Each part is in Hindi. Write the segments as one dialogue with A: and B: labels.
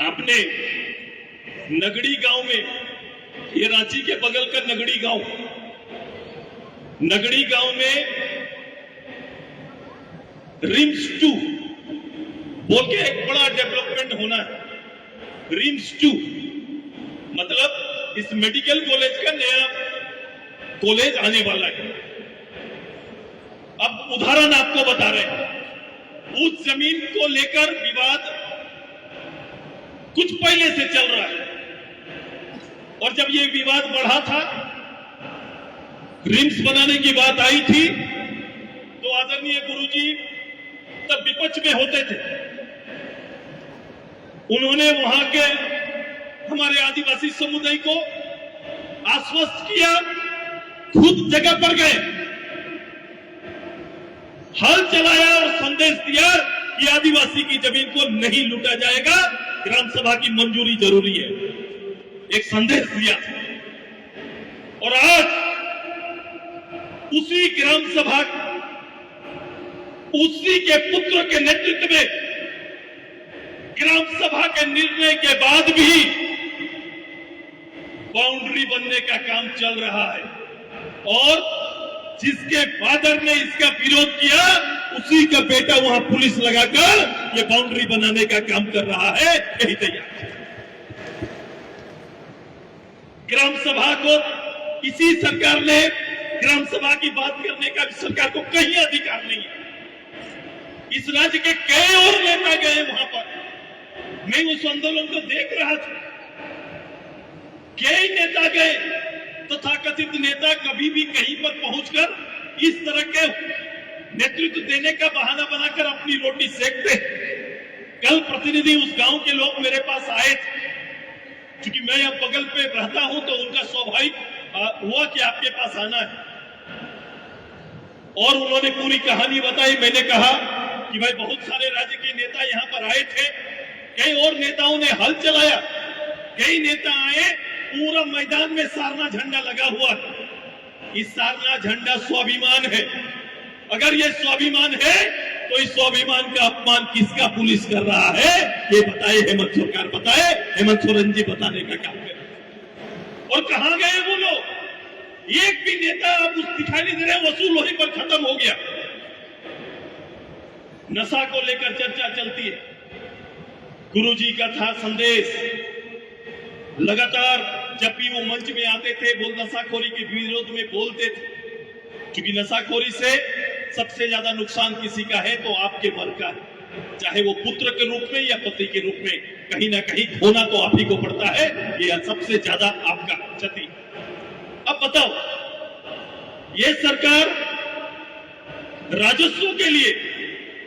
A: आपने नगड़ी गांव में, ये रांची के बगल का नगड़ी गांव में रिम्स 2 बोल के एक बड़ा डेवलपमेंट होना है। रिम्स 2 मतलब इस मेडिकल कॉलेज का नया कॉलेज आने वाला है। अब उदाहरण आपको बता रहे हैं, उस जमीन को लेकर विवाद कुछ पहले से चल रहा है और जब ये विवाद बढ़ा था, रिम्स बनाने की बात आई थी, तो आदरणीय गुरुजी तब विपक्ष में होते थे। उन्होंने वहां के हमारे आदिवासी समुदाय को आश्वस्त किया, खुद जगह पर गए, हल चलाया और संदेश दिया कि आदिवासी की जमीन को नहीं लूटा जाएगा, ग्राम सभा की मंजूरी जरूरी है। एक संदेश दिया और आज उसी ग्राम सभा, उसी के पुत्र के नेतृत्व में ग्राम सभा के निर्णय के बाद भी बाउंड्री बनने का काम चल रहा है और जिसके फादर ने इसका विरोध किया, उसी का बेटा वहां पुलिस लगाकर ये बाउंड्री बनाने का काम कर रहा है। यही तैयार ग्राम सभा को इसी सरकार ने, ग्राम सभा की बात करने का सरकार को कहीं अधिकार नहीं है। इस राज्य के कई और नेता गए वहां पर, मैं उस आंदोलन को देख रहा था, कई नेता गए, तथाकथित नेता कभी भी कहीं पर पहुंचकर इस तरह के नेतृत्व देने का बहाना बनाकर अपनी रोटी सेकते। कल प्रतिनिधि उस गांव के लोग मेरे पास आए थे, क्योंकि मैं यहां बगल पे रहता हूं तो उनका स्वाभाविक हुआ कि आपके पास आना है और उन्होंने पूरी कहानी बताई। मैंने कहा कि भाई बहुत सारे राज्य के नेता यहां पर आए थे, कई और नेताओं ने हल चलाया, कई नेता आए, पूरा मैदान में सारना झंडा लगा हुआ है। इस सारना झंडा स्वाभिमान है। अगर ये स्वाभिमान है तो इस स्वाभिमान का अपमान किसका पुलिस कर रहा है, ये बताए, हेमंत सरकार बताए, हेमंत सोरेन जी बताने का काम करे। और कहां गए वो लोग? एक भी नेता अब उस दिखाई नहीं दे रहे, वसूल वहीं पर खत्म हो गया। नशा को लेकर चर्चा चलती है, गुरुजी का था संदेश, लगातार जब भी वो मंच में आते थे, बोल नशाखोरी के विरोध में बोलते थे, क्योंकि नशाखोरी से सबसे ज्यादा नुकसान किसी का है तो आपके मन का है, चाहे वो पुत्र के रूप में या पति के रूप में, कहीं ना कहीं खोना तो आप ही को पड़ता है, ये सबसे ज्यादा आपका क्षति। अब बताओ, ये सरकार राजस्व के लिए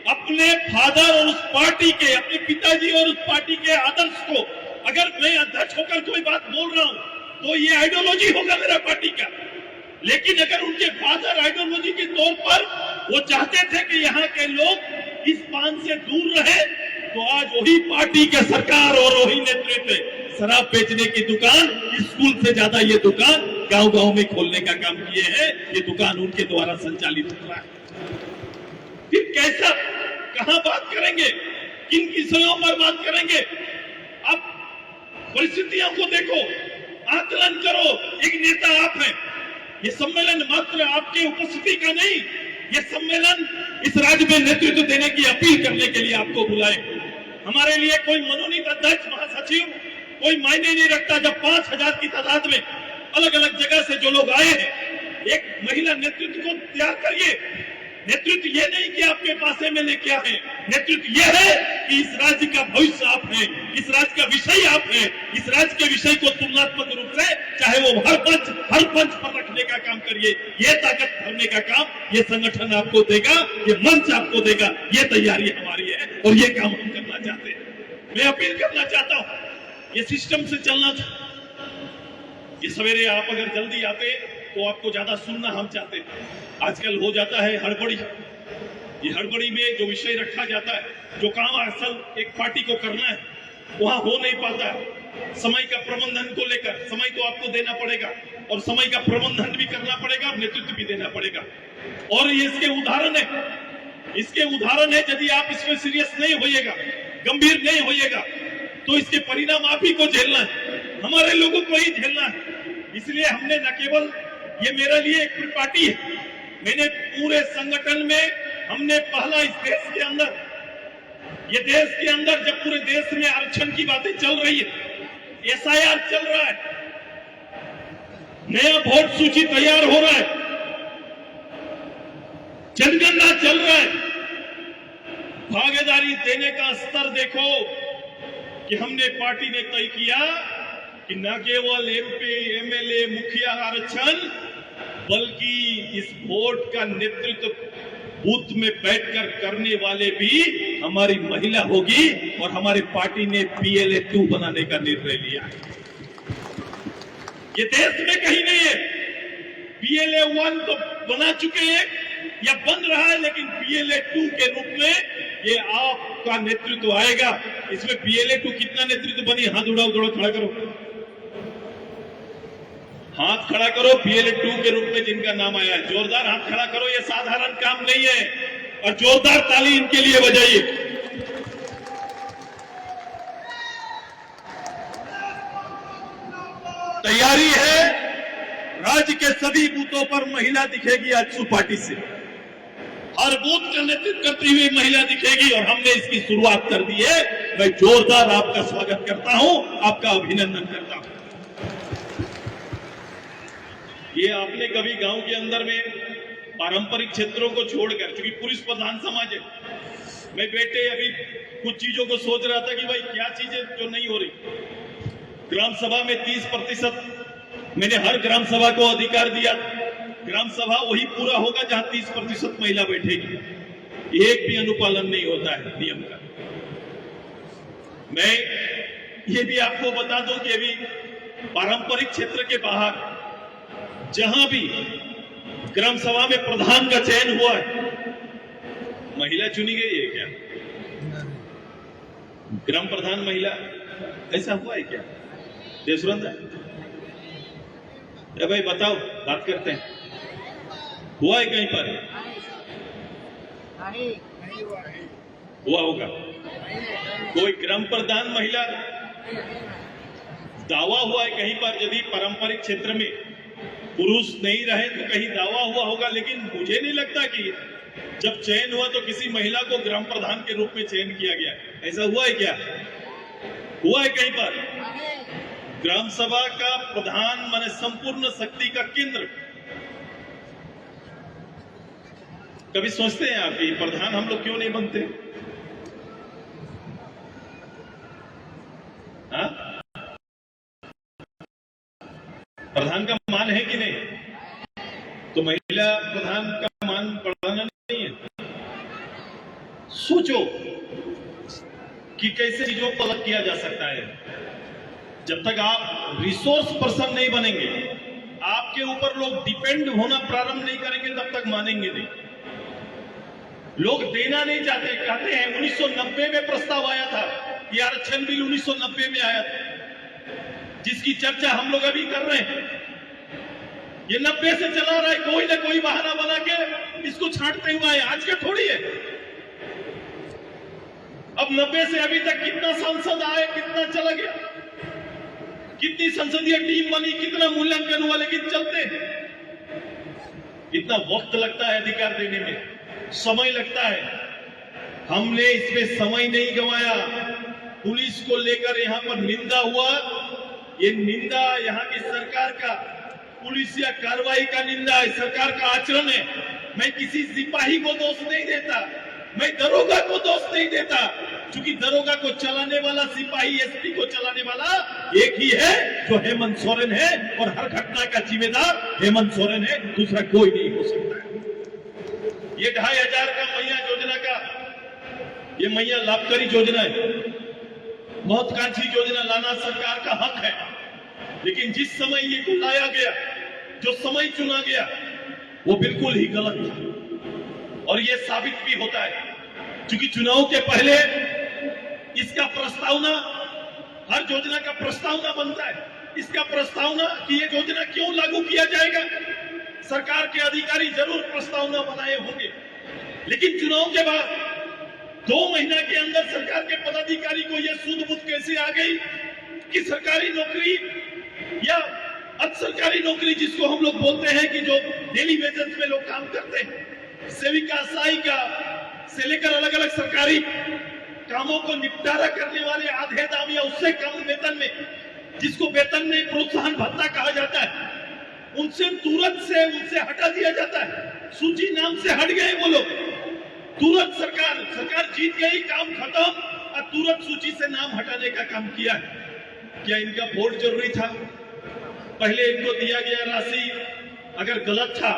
A: अपने फादर और उस पार्टी के, अपने पिताजी और उस पार्टी के आदर्श को, अगर मैं अध्यक्ष होकर कोई बात बोल रहा हूं तो ये आइडियोलॉजी होगा मेरा पार्टी का। लेकिन अगर उनके फादर आइडियोलॉजी के तौर पर वो चाहते थे कि यहाँ के लोग इस पान से दूर रहे, तो आज वही पार्टी के सरकार और वही नेतृत्व शराब बेचने की दुकान, स्कूल से ज्यादा ये दुकान गांव-गांव में खोलने का काम किए हैं। ये दुकान उनके द्वारा संचालित हो रहा है। फिर कैसा, कहां बात करेंगे, किन विषयों पर बात करेंगे? अब परिस्थितियों को देखो, आकलन करो। एक नेता आप हैं, ये सम्मेलन मात्र आपके उपस्थिति का नहीं, ये सम्मेलन इस राज्य में नेतृत्व देने की अपील करने के लिए आपको बुलाए। हमारे लिए कोई मनोनीत अध्यक्ष, महासचिव कोई मायने नहीं रखता। जब 5000 की तादाद में अलग अलग जगह से जो लोग आए हैं, एक महिला नेतृत्व को तैयार करिए। नेतृत्व ये नहीं कि आपके पास एमएलए क्या है, नेतृत्व ये है कि इस राज्य का भविष्य आप हैं, इस राज्य का विषय आप हैं। इस राज्य के विषय को तुलनात्मक रूप से, चाहे वो हर पंच पर रखने का काम करिए। ये ताकत भरने का काम ये संगठन आपको देगा, ये मंच आपको देगा, ये तैयारी हमारी है और ये काम हम करना चाहते हैं। मैं अपील करना चाहता हूं, ये सिस्टम से चलना चाहिए। ये सवेरे आप अगर जल्दी आते तो आपको ज्यादा सुनना हम चाहते हैं। आजकल हो जाता है हड़बड़ी, ये हड़बड़ी में जो विषय रखा जाता है, जो काम असल एक पार्टी को करना है, वहां हो नहीं पाता है। समय का प्रबंधन को लेकर, समय तो आपको देना पड़ेगा और समय का प्रबंधन भी करना पड़ेगा और नेतृत्व भी देना पड़ेगा। और ये इसके उदाहरण है, इसके उदाहरण है। यदि आप इसमें सीरियस नहीं होइएगा, गंभीर नहीं होइएगा, तो इसके परिणाम आप ही को झेलना है, हमारे लोगों को ही झेलना है। इसलिए हमने न केवल ये मेरे लिए एक पार्टी है, मैंने पूरे संगठन में हमने पहला इस देश के अंदर, ये देश के अंदर जब पूरे देश में आरक्षण की बातें चल रही है, SIR चल रहा है, नया वोट सूची तैयार हो रहा है, जनगणना चल रहा है, भागीदारी देने का स्तर देखो कि हमने पार्टी ने तय किया कि न केवल MP, MLA, मुखिया आरक्षण, बल्कि इस वोट का नेतृत्व बूथ में बैठकर करने वाले भी हमारी महिला होगी और हमारी पार्टी ने PLA 2 बनाने का निर्णय लिया है। ये देश में कहीं नहीं है। PLA 1 तो बना चुके हैं या बन रहा है, लेकिन PLA 2 के रूप में ये आपका नेतृत्व आएगा। इसमें PLA 2 कितना नेतृत्व बनी, हाथ उड़ाओ, थोड़ा खड़ा करो, हाथ खड़ा करो। PLA 2 के रूप में जिनका नाम आया है, जोरदार हाथ खड़ा करो, ये साधारण काम नहीं है, और जोरदार ताली इनके लिए बजाइए। तैयारी है, राज्य के सभी बूथों पर महिला दिखेगी आजसू पार्टी से, हर बूथ का नेतृत्व करती हुई महिला दिखेगी, और हमने इसकी शुरुआत कर दी है। मैं जोरदार आपका स्वागत करता हूं, आपका अभिनंदन करता हूं। ये आपने कभी गांव के अंदर में पारंपरिक क्षेत्रों को छोड़कर, क्योंकि पुरुष प्रधान समाज है, मैं बेटे अभी कुछ चीजों को सोच रहा था कि भाई क्या चीजें जो नहीं हो रही। ग्राम सभा में 30% मैंने हर ग्राम सभा को अधिकार दिया, ग्राम सभा वही पूरा होगा जहां 30% महिला बैठेगी। एक भी अनुपालन नहीं होता है नियम का। मैं ये भी आपको बता दूं कि अभी पारंपरिक क्षेत्र के बाहर जहां भी ग्राम सभा में प्रधान का चयन हुआ है, महिला चुनी गई है क्या? ग्राम प्रधान महिला, ऐसा हुआ है क्या देशुरंद? भाई बताओ, बात करते हैं, हुआ है कहीं पर? हुआ होगा कोई ग्राम प्रधान महिला दावा हुआ है कहीं पर? यदि पारंपरिक क्षेत्र में पुरुष नहीं रहे तो कहीं दावा हुआ होगा, लेकिन मुझे नहीं लगता कि जब चयन हुआ तो किसी महिला को ग्राम प्रधान के रूप में चयन किया गया। ऐसा हुआ है क्या? हुआ है कहीं पर? ग्राम सभा का प्रधान माने संपूर्ण शक्ति का केंद्र। कभी सोचते हैं आप कि प्रधान हम लोग क्यों नहीं बनते? हाँ? प्रधान का मान है कि नहीं? तो महिला प्रधान का मान बढ़ाना नहीं है। सोचो कि कैसे चीजों को अलग किया जा सकता है। जब तक आप रिसोर्स पर्सन नहीं बनेंगे, आपके ऊपर लोग डिपेंड होना प्रारंभ नहीं करेंगे, तब तक मानेंगे नहीं। लोग देना नहीं चाहते, कहते हैं 1990 में प्रस्ताव आया था, ये आरक्षण बिल 1990 में आया था, जिसकी चर्चा हम लोग अभी कर रहे हैं। ये 90 से चला रहा है, कोई ना कोई बहाना बना के इसको छांटते हुए आए, आज का थोड़ी है। अब 90 से अभी तक कितना सांसद आए, कितना चला गया, कितनी संसदीय टीम बनी, कितना मूल्यांकन हुआ, लेकिन चलते हैं। इतना वक्त लगता है अधिकार देने में, समय लगता है। हमने इसमें समय नहीं गंवाया। पुलिस को लेकर यहां पर निंदा हुआ, ये निंदा यहां की सरकार का, पुलिस या कार्रवाई का निंदा है, सरकार का आचरण है। मैं किसी सिपाही को दोष नहीं देता, मैं दरोगा को दोष नहीं देता, क्योंकि दरोगा को चलाने वाला, सिपाही एसपी को चलाने वाला एक ही है, जो हेमंत सोरेन है, और हर घटना का जिम्मेदार हेमंत सोरेन है, दूसरा कोई नहीं हो सकता है। ये 2500 का मैया योजना का, ये मैया लाभकारी योजना है, महत्वाकांक्षी योजना लाना सरकार का हक है, लेकिन जिस समय ये को लाया गया, जो समय चुना गया, वो बिल्कुल ही गलत था। और ये साबित भी होता है, क्योंकि चुनाव के पहले इसका प्रस्तावना, हर योजना का प्रस्तावना बनता है, इसका प्रस्तावना कि ये योजना क्यों लागू किया जाएगा, सरकार के अधिकारी जरूर प्रस्तावना बनाए होंगे, लेकिन चुनाव के बाद 2 महीना के अंदर सरकार के पदाधिकारी को यह सूझ बूझ कैसे आ गई कि सरकारी नौकरी या अर्ध सरकारी नौकरी जिसको हम लोग बोलते हैं कि जो डेली वेजेस में लोग काम करते हैं, सेविका सहायिका से लेकर अलग अलग सरकारी कामों को निपटारा करने वाले आधे दाम या उससे कम वेतन में, जिसको वेतन में प्रोत्साहन भत्ता कहा जाता है, उनसे तुरंत से उनसे हटा दिया जाता है। सूची नाम से हट गए वो लोग, तुरंत सरकार जीत गई, काम खत्म और तुरंत सूची से नाम हटाने का काम किया है। क्या इनका वोट जरूरी था? पहले इनको दिया गया राशि अगर गलत था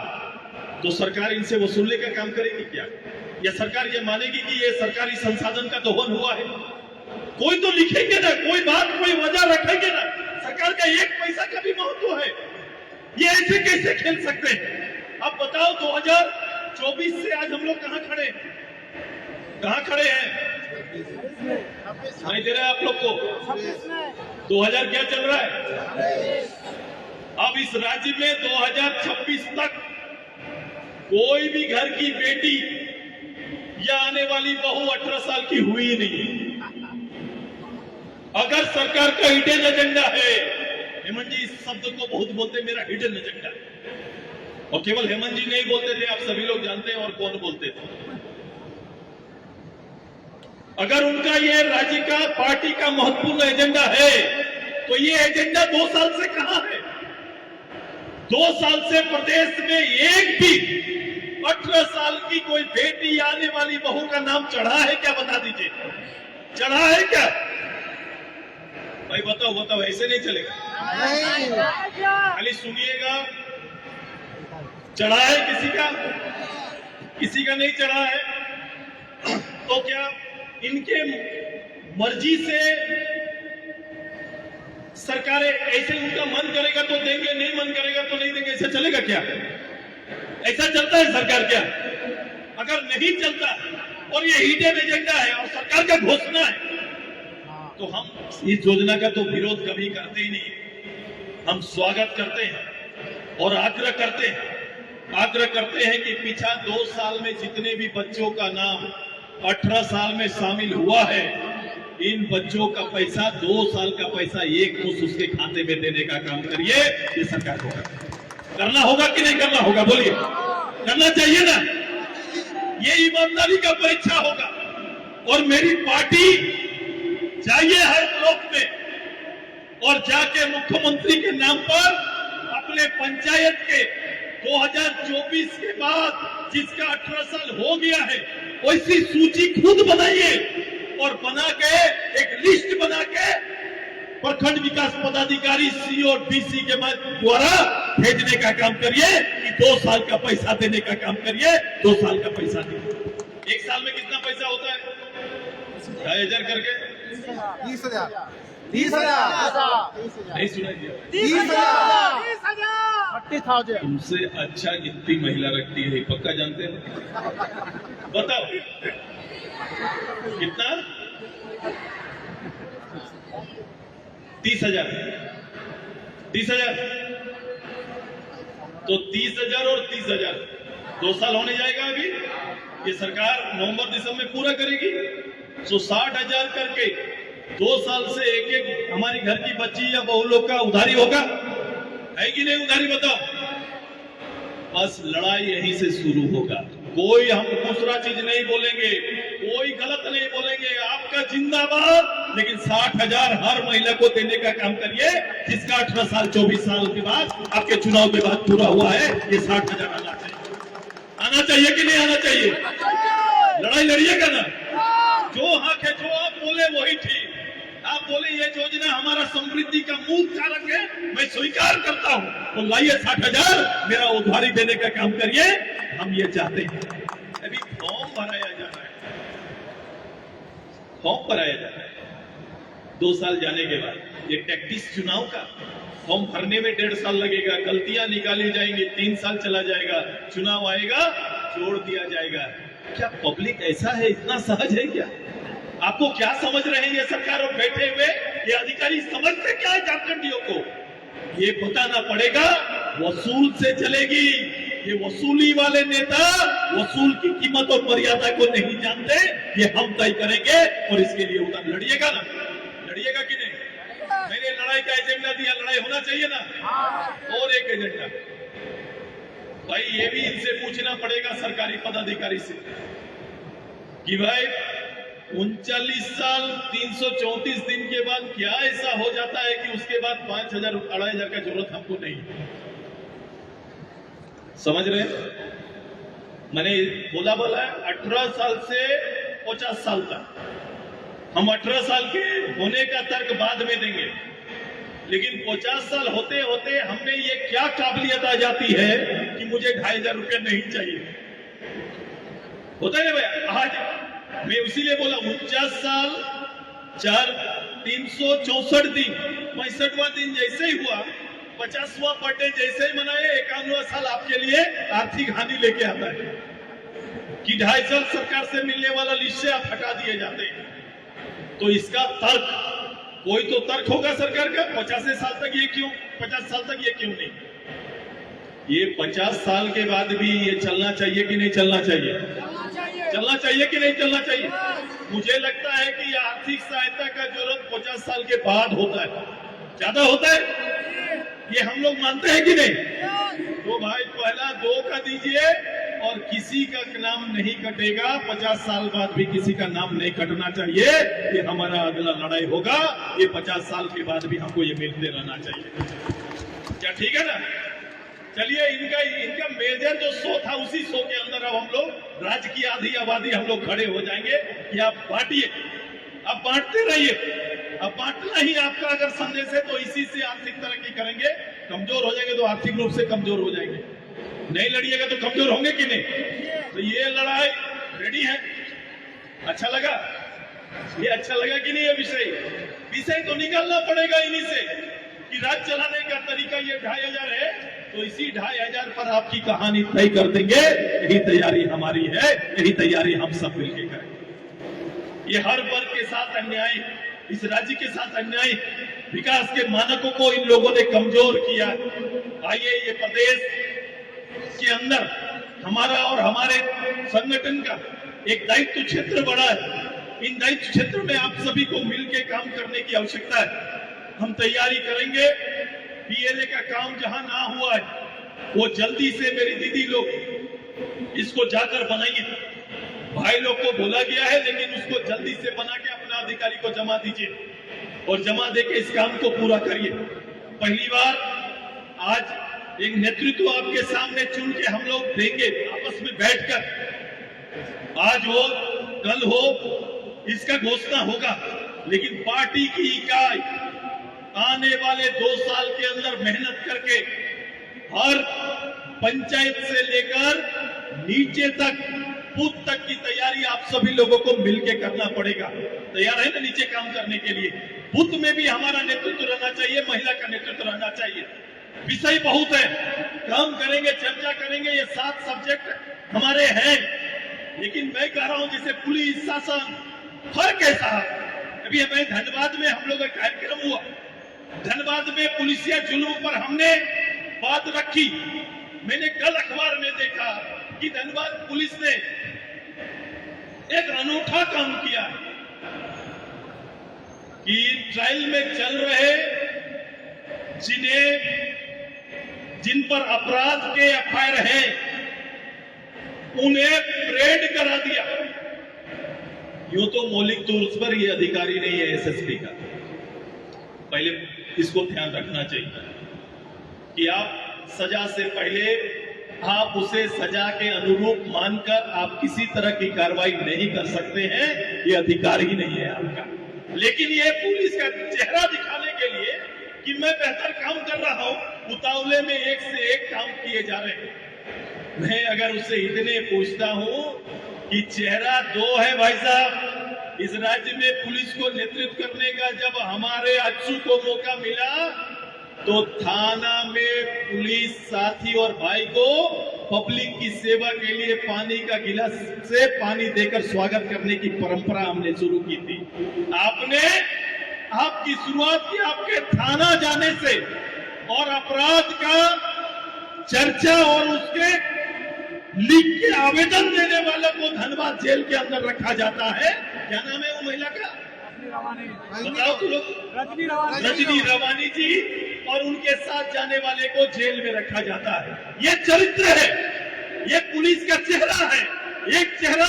A: तो सरकार इनसे वसूलने का काम करेगी क्या? या सरकार ये मानेगी कि ये सरकारी संसाधन का दोहन हुआ है? कोई तो लिखेंगे ना, कोई बात कोई वजह रखेंगे ना। सरकार का 1 पैसा का भी महत्व है, ये ऐसे कैसे खेल सकते हैं? अब बताओ 2024 से आज हम लोग कहां खड़े हैं? नहीं दे रहा है आप लोग को। 2000 क्या चल रहा है? अब इस राज्य में 2026 तक कोई भी घर की बेटी या आने वाली बहू 18 साल की हुई नहीं। अगर सरकार का हिडन एजेंडा है, हेमंत जी इस शब्द को बहुत बोलते, मेरा हिडन एजेंडा, और केवल हेमंत जी नहीं बोलते थे, आप सभी लोग जानते हैं और कौन बोलते थे। अगर उनका ये राज्य का पार्टी का महत्वपूर्ण एजेंडा है तो ये एजेंडा 2 साल से कहां है? 2 साल से प्रदेश में एक भी 18 साल की कोई बेटी आने वाली बहू का नाम चढ़ा है क्या? बता दीजिए, चढ़ा है क्या? भाई बताओ, ऐसे नहीं चलेगा। खाली सुनिएगा, चढ़ा है किसी का नहीं चढ़ा है। तो क्या इनके मर्जी से सरकारें ऐसे, उनका मन करेगा तो देंगे, नहीं मन करेगा तो नहीं देंगे, ऐसा चलेगा क्या? ऐसा चलता है सरकार क्या? अगर नहीं चलता और ये हिडन एजेंडा है और सरकार का घोषणा है तो हम इस योजना का तो विरोध कभी करते ही नहीं। हम स्वागत करते हैं और आग्रह करते हैं कि पिछले 2 साल में जितने भी बच्चों का नाम 18 साल में शामिल हुआ है, इन बच्चों का पैसा 2 साल का पैसा एक मुश्त उसके खाते में देने का काम करिए। ये सरकार को करना होगा कि नहीं करना होगा? बोलिए, करना चाहिए ना? ये ईमानदारी का परीक्षा होगा। और मेरी पार्टी जाइए हर ब्लॉक में और जाके मुख्यमंत्री के नाम पर अपने पंचायत के 2024 के बाद जिसका 18 साल हो गया है वैसी सूची खुद बनाइए और बना के एक लिस्ट बना के प्रखंड विकास पदाधिकारी सी और डीसी के द्वारा भेजने का काम करिए कि 2 साल का पैसा देने का काम करिए। 2 साल का पैसा दीजिए। 1 साल में कितना पैसा होता है? 2,000 करके
B: 30,000
A: नहीं सुनाई दिया?
B: 30,000 30,000।
A: तुमसे अच्छा कितनी महिला रखती है पक्का जानते हैं? बताओ कितना? 30,000 तो 30,000 और 30,000 2 साल होने जाएगा। अभी ये सरकार नवंबर दिसंबर में पूरा करेगी। तो 60,000 करके 2 साल से एक हमारी घर की बच्ची या बहू लोग का उधारी होगा, है कि नहीं? उधारी बताओ। बस लड़ाई यहीं से शुरू होगा। कोई हम दूसरा चीज नहीं बोलेंगे, कोई गलत नहीं बोलेंगे। आपका जिंदाबाद, लेकिन 60,000 हर महिला को देने का काम करिए जिसका 18 साल 24 साल के बाद आपके चुनाव के बाद पूरा हुआ है। ये 60,000 आना चाहिए कि नहीं आना चाहिए? लड़ाई लड़िएगा ना? जो हक है, जो आप बोले वही ठीक। आप बोले ये योजना हमारा समृद्धि का मूल कारक है, मैं स्वीकार करता हूं, तो लाइए 60,000 मेरा उधारी देने का काम करिए। हम ये चाहते हैं। अभी फॉर्म भराया जा रहा है 2 साल जाने के बाद। ये टैक्टिस चुनाव का फॉर्म भरने में 1.5 साल लगेगा, गलतियां निकाली जाएंगी, 3 साल चला जाएगा, चुनाव आएगा, जोड़ दिया जाएगा। क्या पब्लिक ऐसा है, इतना सहज है क्या? आपको क्या समझ रहे हैं ये सरकार और बैठे हुए ये अधिकारी समझते क्या है झारखंडियों को? ये बताना पड़ेगा। वसूल से चलेगी। ये वसूली वाले नेता वसूल की कीमत और मर्यादा को नहीं जानते। ये हम तय करेंगे और इसके लिए उधर लड़िएगा ना, लड़िएगा कि नहीं? मैंने लड़ाई का एजेंडा दिया, लड़ाई होना चाहिए ना। और एक एजेंडा भाई ये भी इनसे पूछना पड़ेगा सरकारी पदाधिकारी से कि भाई 39 साल 334 दिन के बाद क्या ऐसा हो जाता है कि उसके बाद 5,000 2,500 का जरूरत हमको नहीं। समझ रहे? मैंने बोला 18 साल से 50 साल तक, हम 18 साल के होने का तर्क बाद में देंगे, लेकिन 50 साल होते होते हमें ये क्या काबिलियत आ जाती है कि मुझे 2,500 रुपया नहीं चाहिए। होता है भाई। आज मैं इसीलिए बोला 49 साल 364 दिन, 65वां दिन जैसे ही हुआ, 50वां बर्थडे जैसे ही मनाए, 51वां साल आपके लिए आर्थिक हानि लेके आता है कि 2.5 सरकार से मिलने वाला लिस्ट से आप हटा दिए जाते हैं। तो इसका तर्क, कोई तो तर्क होगा सरकार का, 50 साल तक ये क्यों, 50 साल तक ये क्यों नहीं? ये 50 साल के बाद भी ये चलना चाहिए कि नहीं चलना चाहिए? चलना चाहिए कि नहीं चलना चाहिए? मुझे लगता है कि ये आर्थिक सहायता का जरूरत 50 साल के बाद होता है, ज्यादा होता है, ये हम लोग मानते हैं कि नहीं? तो भाई पहला 2 का दीजिए और किसी का नाम नहीं कटेगा, 50 साल बाद भी किसी का नाम नहीं कटना चाहिए। ये हमारा अगला लड़ाई होगा, ये 50 साल के बाद भी हमको ये मिलते रहना चाहिए। क्या ठीक है ना? चलिए इनका मेजर जो शो था, उसी शो के अंदर अब हम लोग राज्य की आधी आबादी हम लोग खड़े हो जाएंगे कि आप बांटिए, आप बांटते रहिए। अब बांटना ही आपका अगर संदेश है तो इसी से आर्थिक तरक्की करेंगे। कमजोर हो जाएंगे तो आर्थिक रूप से कमजोर हो जाएंगे, नहीं लड़िएगा तो कमजोर होंगे कि नहीं? तो ये लड़ाई रेडी है। अच्छा लगा? ये अच्छा लगा कि नहीं? ये विषय तो निकालना पड़ेगा इन्हीं से कि राज्य चलाने का तरीका ये 2,500 है, तो इसी 2,500 पर आपकी कहानी तय कर देंगे। यही तैयारी हमारी है, यही तैयारी हम सब मिलकर करेंगे। ये हर वर्ग के साथ अन्याय, इस राज्य के साथ अन्याय, विकास के मानकों को इन लोगों ने कमजोर किया। आइए ये प्रदेश के अंदर हमारा और हमारे संगठन का एक दायित्व क्षेत्र बड़ा है। इन दायित्व क्षेत्र में आप सभी को मिलकर काम करने की आवश्यकता है। हम तैयारी करेंगे। पीएलए का काम जहां ना हुआ है, वो जल्दी से मेरी दीदी लोग इसको जाकर बनाइए। भाई लोग को बोला गया है, लेकिन उसको जल्दी से बना के अपना अधिकारी को जमा दीजिए और जमा देके इस काम को पूरा करिए। पहली बार आज एक नेतृत्व आपके सामने चुन के हम लोग देंगे, आपस में बैठकर। आज हो कल हो इसका घोषणा होगा, लेकिन पार्टी की इकाई आने वाले 2 साल के अंदर मेहनत करके हर पंचायत से लेकर नीचे तक, बूथ तक की तैयारी आप सभी लोगों को मिलकर करना पड़ेगा। तैयार है ना नीचे काम करने के लिए? बूथ में भी हमारा नेतृत्व रहना चाहिए, महिला का नेतृत्व रहना चाहिए। विषय बहुत है, काम करेंगे, चर्चा करेंगे, ये 7 सब्जेक्ट हमारे हैं। लेकिन मैं कह रहा हूं जैसे पुलिस शासन फर्क है साहब। अभी हमें धनबाद में हम लोग का कार्यक्रम हुआ, धनबाद में पुलिसिया जुल्म पर हमने बात रखी। मैंने कल अखबार में देखा कि धनबाद पुलिस ने एक अनूठा काम किया कि ट्रायल में चल रहे जिन पर अपराध के एफआईआर है, उन्हें परेड करा दिया। यूं तो मौलिक तौर पर ये अधिकारी नहीं है एसएसपी का, पहले इसको ध्यान रखना चाहिए कि आप सजा से पहले आप उसे सजा के अनुरूप मानकर आप किसी तरह की कार्रवाई नहीं कर सकते हैं, ये अधिकार ही नहीं है आपका। लेकिन ये पुलिस का चेहरा दिखाने के लिए कि मैं बेहतर काम कर रहा हूं, उतावले में एक से एक काम किए जा रहे हैं। मैं अगर उससे इतने पूछता हूं कि चेहरा 2 है भाई साहब। इस राज्य में पुलिस को नेतृत्व करने का जब हमारे अच्छू को मौका मिला तो थाना में पुलिस साथी और भाई को पब्लिक की सेवा के लिए पानी का गिलास से पानी देकर स्वागत करने की परंपरा हमने शुरू की थी। आपकी शुरुआत की आपके थाना जाने से और अपराध का चर्चा और उसके लिख के आवेदन देने वालों को धनबाद जेल के अंदर रखा जाता है। क्या नाम है वो महिला का? बताओ तुम लोग। रजनी रवानी जी, और उनके साथ जाने वाले को जेल में रखा जाता है। ये चरित्र है, ये पुलिस का चेहरा है। एक चेहरा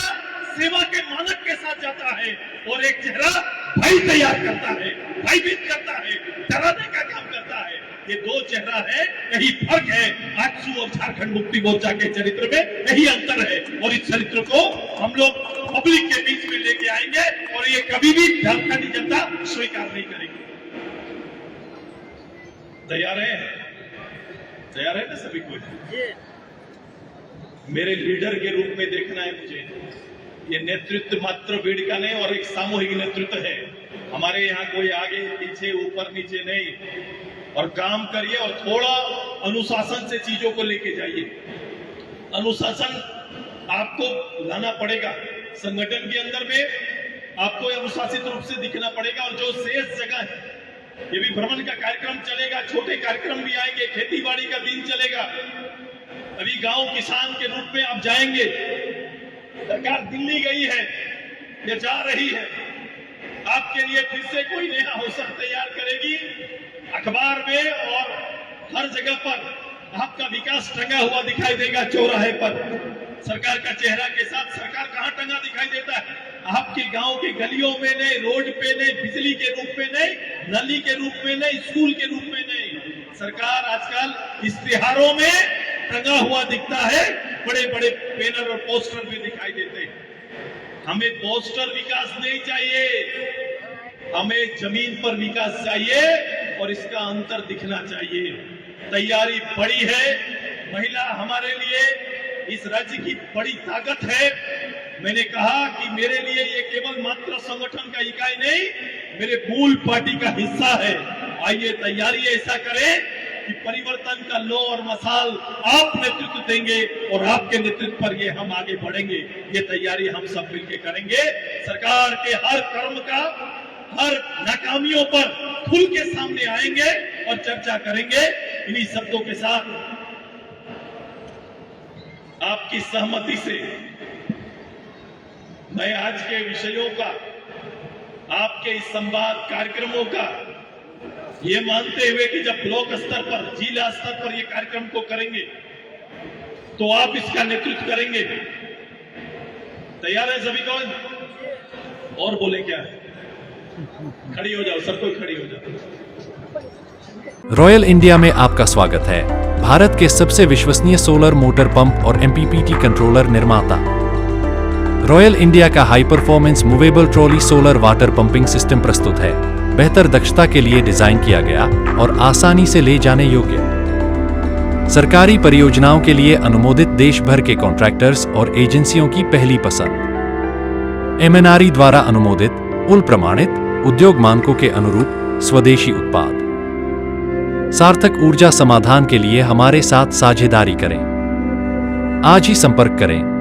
A: सेवा के मानक के साथ जाता है और एक चेहरा भय तैयार करता है, भयभीत करता है, डराने का काम करता है। ये दो चेहरा है, यही फर्क है आजसू और झारखंड मुक्ति मोर्चा के चरित्र में, यही अंतर है। और इस चरित्र को हम लोग पब्लिक के बीच में लेके आएंगे और ये कभी भी झारखंडी जनता स्वीकार नहीं करेगी। तैयार है? तैयार है ना सभी को? मेरे लीडर के रूप में देखना है मुझे। ये नेतृत्व मात्र भीड़ का नहीं और एक सामूहिक नेतृत्व है। हमारे यहाँ कोई आगे पीछे ऊपर नीचे नहीं। और काम करिए और थोड़ा अनुशासन से चीजों को लेके जाइए। अनुशासन आपको लाना पड़ेगा संगठन के अंदर में, आपको अनुशासित रूप से दिखना पड़ेगा। और जो शेष जगह है, ये भी भ्रमण का कार्यक्रम चलेगा, छोटे कार्यक्रम भी आएंगे, खेती बाड़ी का दिन चलेगा। अभी गांव किसान के रूप में आप जाएंगे। सरकार दिल्ली गई है, ये जा रही है, आपके लिए फिर से कोई नया अवसर तैयार करेगी। अखबार में और हर जगह पर आपका विकास टंगा हुआ दिखाई देगा। चौराहे पर सरकार का चेहरा के साथ सरकार कहां टंगा दिखाई देता है? आपके गांव के गलियों में नहीं, रोड पे नहीं, बिजली के रूप में नहीं, नली के रूप में नहीं, स्कूल के रूप में नहीं। सरकार आजकल इश्तिहारों में टंगा हुआ दिखता है, बड़े बड़े बैनर और पोस्टर भी दिखाई देते हैं। हमें पोस्टर विकास नहीं चाहिए, हमें जमीन पर विकास चाहिए और इसका अंतर दिखना चाहिए। तैयारी बड़ी है। महिला हमारे लिए इस राज्य की बड़ी ताकत है। मैंने कहा कि मेरे लिए ये केवल मात्र संगठन का इकाई नहीं, मेरे मूल पार्टी का हिस्सा है। आइए तैयारी ऐसा करें कि परिवर्तन का लो और मसाल आप नेतृत्व देंगे और आपके नेतृत्व पर ये हम आगे बढ़ेंगे। ये तैयारी हम सब मिलकर करेंगे। सरकार के हर कर्म का, हर नाकामियों पर खुल के सामने आएंगे और चर्चा करेंगे। इन्हीं शब्दों के साथ आपकी सहमति से मैं आज के विषयों का, आपके इस संवाद कार्यक्रमों का, ये मानते हुए कि जब ब्लॉक स्तर पर, जिला स्तर पर ये कार्यक्रम को करेंगे तो आप इसका नेतृत्व करेंगे। तैयार है सभी कौन? और बोले क्या? खड़ी हो जाओ, सब कोई खड़ी हो जाओ।
C: रॉयल इंडिया में आपका स्वागत है। भारत के सबसे विश्वसनीय सोलर मोटर पंप और MPPT कंट्रोलर निर्माता रॉयल इंडिया का high performance movable trolley solar water pumping system प्रस्तुत है। बेहतर दक्षता के लिए डिजाइन किया गया और आसानी से ले जाने योग्य। सरकारी परियोजनाओं के लिए अनुमोदित देश भर के कॉन्ट्रैक्टर्स और एजेंसियों की पहली पसंद। MNRE द्वारा अनुमोदित, उल प्रमाणित, उद्योग मानकों के अनुरूप स्वदेशी उत्पाद। सार्थक ऊर्जा समाधान के लिए हमारे साथ साझेदारी करें। आज ही संपर्क करें।